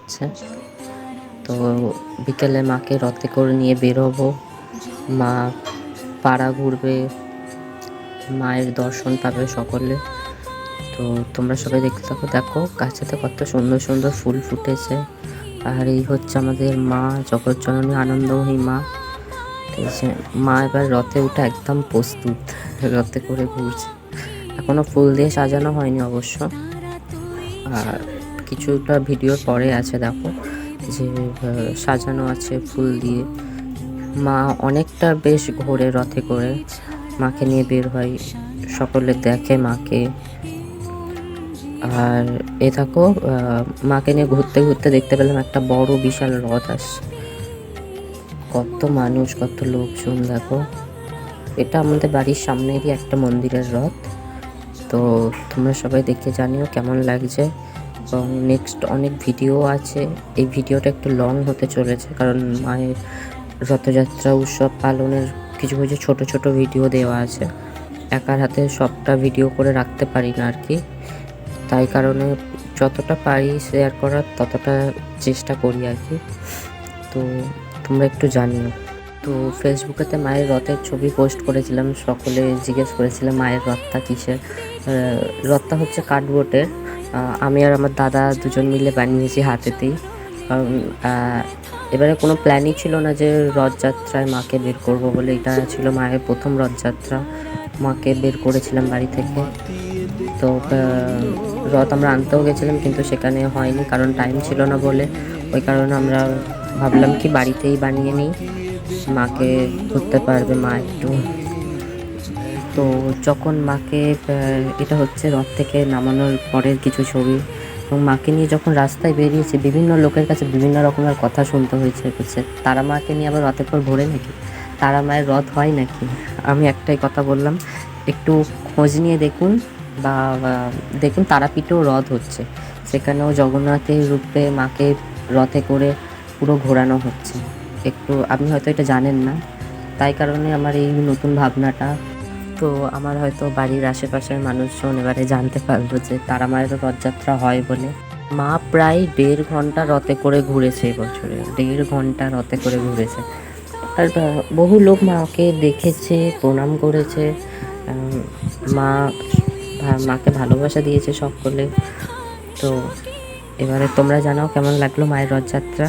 হচ্ছে। তো বিকেলে মাকে রথে করে নিয়ে বেরোবো, মা পাড়া ঘুরবে, মায়ের দর্শন পাবে সকলে। তো তোমরা সবাই দেখতে থাকো। দেখো গাছেতে কত সুন্দর সুন্দর ফুল ফুটেছে। আর এই হচ্ছে আমাদের মা, জগৎজননী আনন্দময়ী মা। মা এবার রথে উঠে একদম প্রস্তুত, রথে করে ঘুরছে। এখনো ফুল দিয়ে সাজানো হয়নি অবশ্য, আর কিছুটা ভিডিওর পরে আছে দেখো যে সাজানো আছে ফুল দিয়ে। মা অনেকটা বেশ ঘোরে রথে করে, মাকে নিয়ে বের হয়, সকলে দেখে মাকে। আর এ থাকো মাকে নিয়ে ঘুরতে ঘুরতে দেখতে পেলাম একটা বড় বিশাল রথ আসছে। কত মানুষ, কত লোকজন দেখো। এটা আমাদের বাড়ির সামনেরই একটা মন্দিরের রথ। তো তোমরা সবাই দেখে জানিও কেমন লাগছে। এবং নেক্সট অনেক ভিডিও আছে। এই ভিডিওটা একটু লং হতে চলেছে, কারণ মায়ের রথযাত্রা উৎসব পালনের কিছু কিছু ছোট ছোট ভিডিও দেওয়া আছে। একার হাতে সবটা ভিডিও করে রাখতে পারি না আর কি, তাই কারণে যতটা পারি শেয়ার করার ততটা চেষ্টা করি আর কি। তো তোমরা একটু জানিও। তো ফেসবুকেতে মায়ের রথের ছবি পোস্ট করেছিলাম, সকলে জিজ্ঞেস করেছিলাম মায়ের রথটা কিসের। রথটা হচ্ছে কার্ডবোর্ডের, আমি আর আমার দাদা দুজন মিলে বানিয়েছি হাতেতেই। কারণ এবারে কোনো প্ল্যানই ছিল না যে রথযাত্রায় মাকে বের করব বলে। এটা ছিল মায়ের প্রথম রথযাত্রা, মাকে বের করেছিলাম বাড়ি থেকে। তো রথ আমরা আনতেও গেছিলাম, কিন্তু সেখানে হয়নি কারণ টাইম ছিল না বলে। ওই কারণে আমরা ভাবলাম কি বাড়িতেই বানিয়ে নিই, মাকে ঘুরতে পারবে মা একটু। তো যখন মাকে, এটা হচ্ছে রথ থেকে নামানোর পরের কিছু ছবি, এবং মাকে নিয়ে যখন রাস্তায় বেরিয়েছে বিভিন্ন লোকের কাছে বিভিন্ন রকমের কথা শুনতে হয়েছে। তারা মাকে নিয়ে আবার রথের পর ঘোরে নাকি, তারা মায়ের রথ হয় নাকি। আমি একটাই কথা বললাম, একটু খোঁজ নিয়ে দেখুন, বা দেখুন তারাপীঠেও রথ হচ্ছে, সেখানেও জগন্নাথের রূপে মাকে রথে করে পুরো ঘোরানো হচ্ছে। একটু আপনি হয়তো এটা জানেন না, তাই কারণে আমার এই নতুন ভাবনাটা। তো আমার হয়তো বাড়ির আশেপাশের মানুষজন এবারে জানতে পারলো যে তারা মায়ের রথযাত্রা হয় বলে। মা প্রায় 1.5 ঘন্টা রথে করে ঘুরেছে এবছরে, 1.5 ঘন্টা রথে করে ঘুরেছে। আর বহু লোক মাকে দেখেছে, প্রণাম করেছে, মা মাকে ভালোবাসা দিয়েছে সকলে। তো এবারে তোমরা জানাও কেমন লাগলো মায়ের রথযাত্রা।